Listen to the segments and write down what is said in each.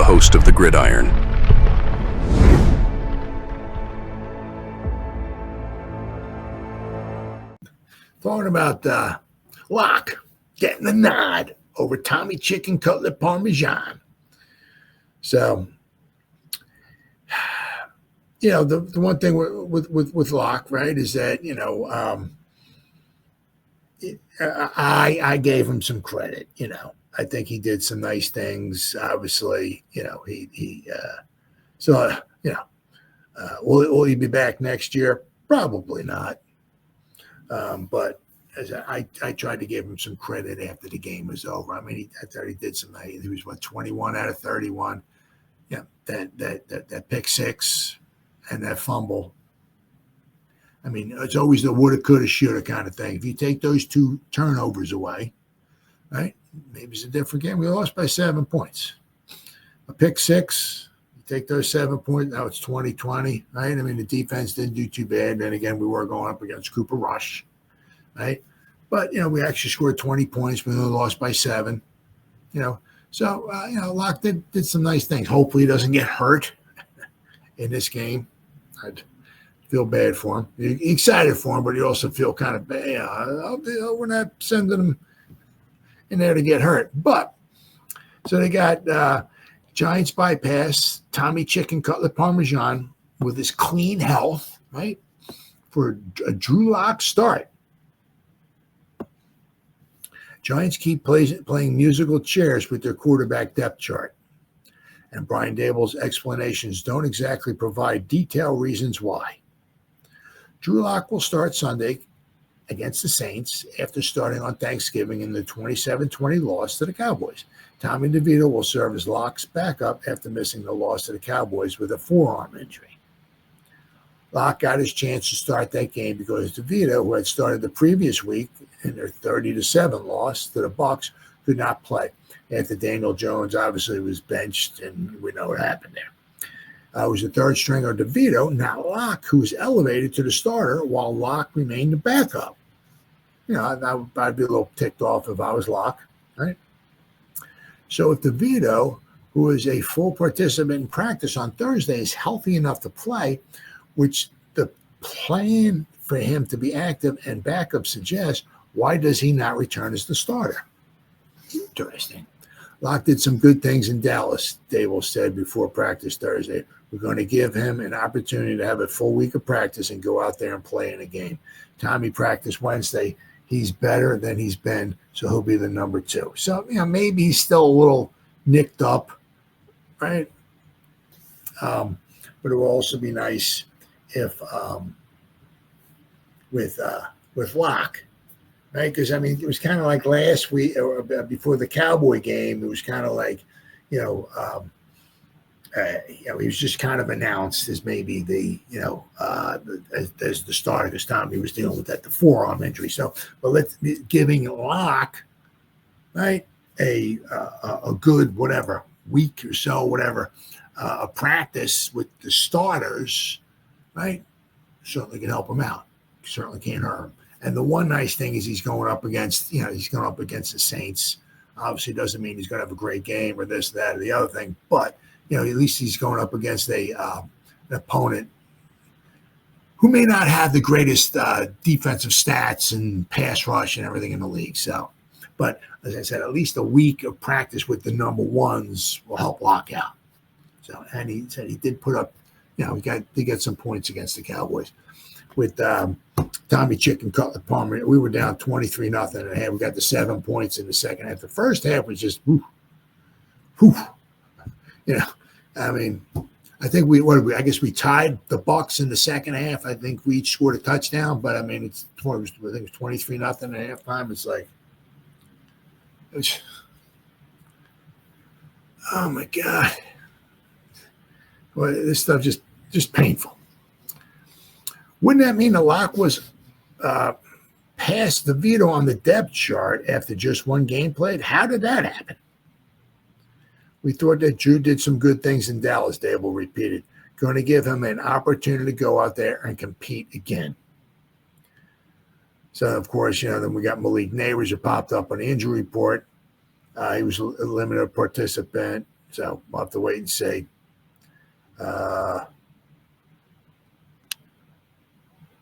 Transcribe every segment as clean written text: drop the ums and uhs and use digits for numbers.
host of the Gridiron. Talking about Locke getting the nod over Tommy Chicken Cutlet Parmesan. So, you know, the one thing with Locke, right, is that, you know, I gave him some credit. You know, I think he did some nice things. Obviously, you know, will he be back next year? Probably not. But as I tried to give him some credit after the game was over. I mean, I thought he did some. He was 21 out of 31. Yeah, that pick six and that fumble. I mean, it's always the woulda, coulda, shoulda kind of thing. If you take those two turnovers away, right, maybe it's a different game. We lost by 7 points. A pick six, you take those 7 points, now it's 20-20, right? I mean, the defense didn't do too bad. Then again, we were going up against Cooper Rush, right? But, you know, we actually scored 20 points. We only lost by 7, you know. So, you know, Locke did some nice things. Hopefully he doesn't get hurt in this game. I'd feel bad for him. You're excited for him, but you also feel kind of bad. We're not sending him in there to get hurt. But, so they got Giants bypass, Tommy Chicken Cutlet Parmesan with his clean health, right, for a Drew Lock start. Giants keep playing musical chairs with their quarterback depth chart. And Brian Daboll's explanations don't exactly provide detailed reasons why. Drew Lock will start Sunday against the Saints after starting on Thanksgiving in the 27-20 loss to the Cowboys. Tommy DeVito will serve as Lock's backup after missing the loss to the Cowboys with a forearm injury. Locke got his chance to start that game because DeVito, who had started the previous week in their 30-7 loss to the Bucs, could not play after Daniel Jones obviously was benched, and we know what happened there. It was the third stringer DeVito, not Locke, who was elevated to the starter while Locke remained the backup. You know, I'd be a little ticked off if I was Locke, right? So if DeVito, who is a full participant in practice on Thursday, is healthy enough to play, which the plan for him to be active and backup suggests, why does he not return as the starter? Interesting. Locke did some good things in Dallas, Daboll said before practice Thursday. We're going to give him an opportunity to have a full week of practice and go out there and play in a game. Tommy practiced Wednesday. He's better than he's been, so he'll be the number 2. So, you know, maybe he's still a little nicked up, right? But it will also be nice if with Locke, right? Because, I mean, it was kind of like last week or before the Cowboy game. It was kind of like, he was just kind of announced as maybe the, as the starter because Tommy was dealing with the forearm injury. So, but giving Locke, right, a good whatever week or so, whatever, a practice with the starters, right, certainly can help him out. Certainly can't hurt him. And the one nice thing is he's going up against the Saints. Obviously, doesn't mean he's going to have a great game or this, that, or the other thing. But, you know, at least he's going up against an opponent who may not have the greatest defensive stats and pass rush and everything in the league. So, but as I said, at least a week of practice with the number ones will help Locke out. So, and he said he did put up, you know, he got some points against the Cowboys. With Tommy Chicken Cutlet Palmer, we were down 23-0 and a half. We got the 7 points in the second half. The first half was just, whew. You know, I mean, I think I guess we tied the Bucs in the second half. I think we each scored a touchdown, but I mean, I think it was 23-0 at halftime. It's like, oh my God. Well, this stuff just painful. Wouldn't that mean the Locke was past DeVito on the depth chart after just one game played? How did that happen? We thought that Drew did some good things in Dallas, Daboll repeated. Going to give him an opportunity to go out there and compete again. So, of course, you know, then we got Malik Neighbors who popped up on the injury report. He was a limited participant. So we'll have to wait and see.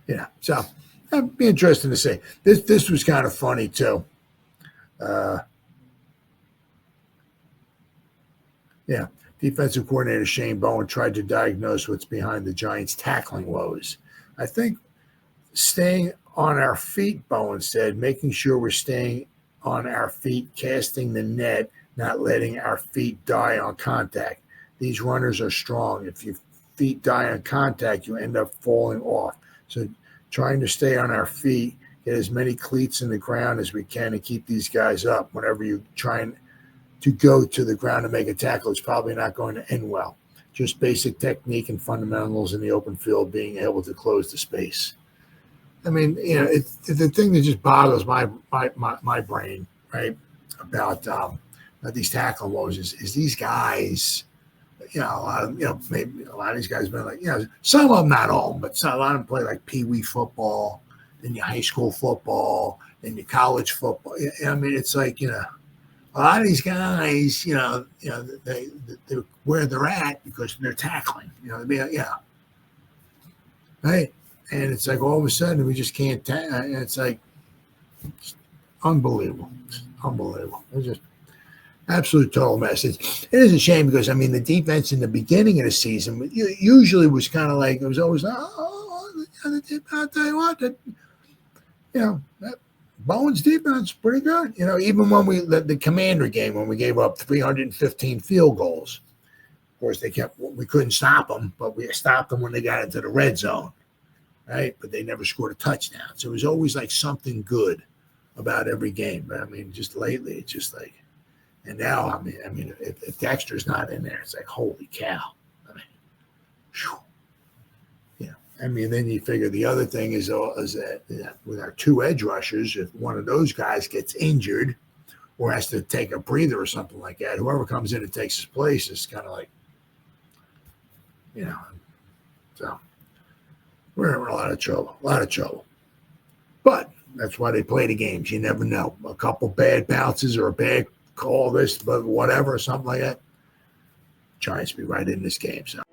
Yeah, so it'd be interesting to see. This was kind of funny too. Yeah, defensive coordinator Shane Bowen tried to diagnose what's behind the Giants' tackling woes. I think staying on our feet, Bowen said, making sure we're staying on our feet, casting the net, not letting our feet die on contact. These runners are strong. If your feet die on contact, you end up falling off. So trying to stay on our feet, get as many cleats in the ground as we can, and keep these guys up. Whenever you're trying to go to the ground and make a tackle, it's probably not going to end well. Just basic technique and fundamentals in the open field, being able to close the space. I mean, it's the thing that just boggles my brain, right, about these tackling woes is these guys. A lot of maybe a lot of these guys have been like, some of them, not all, but a lot of them play like pee-wee football, then your high school football, then your college football. I mean, it's like, a lot of these guys, they're where they're at because they're tackling. Right. And it's like all of a sudden we just can't. It's like it's unbelievable. It's unbelievable. It's just absolute total mess. It is a shame because the defense in the beginning of the season usually was kind of like, it was always I'll tell you what, that Bowen's defense pretty good. Even when the Commander game, when we gave up 315 field goals, of course we couldn't stop them, but we stopped them when they got into the red zone. Right, but they never scored a touchdown. So it was always like something good about every game. But just lately, it's just like, and now, if Dexter's not in there, it's like, holy cow. Then you figure the other thing is that with our two edge rushers, if one of those guys gets injured or has to take a breather or something like that, whoever comes in and takes his place is kind of like, so. We're in a lot of trouble. But that's why they play the games. You never know. A couple bad bounces or a bad call, this, but whatever, or something like that. Giants be right in this game. So.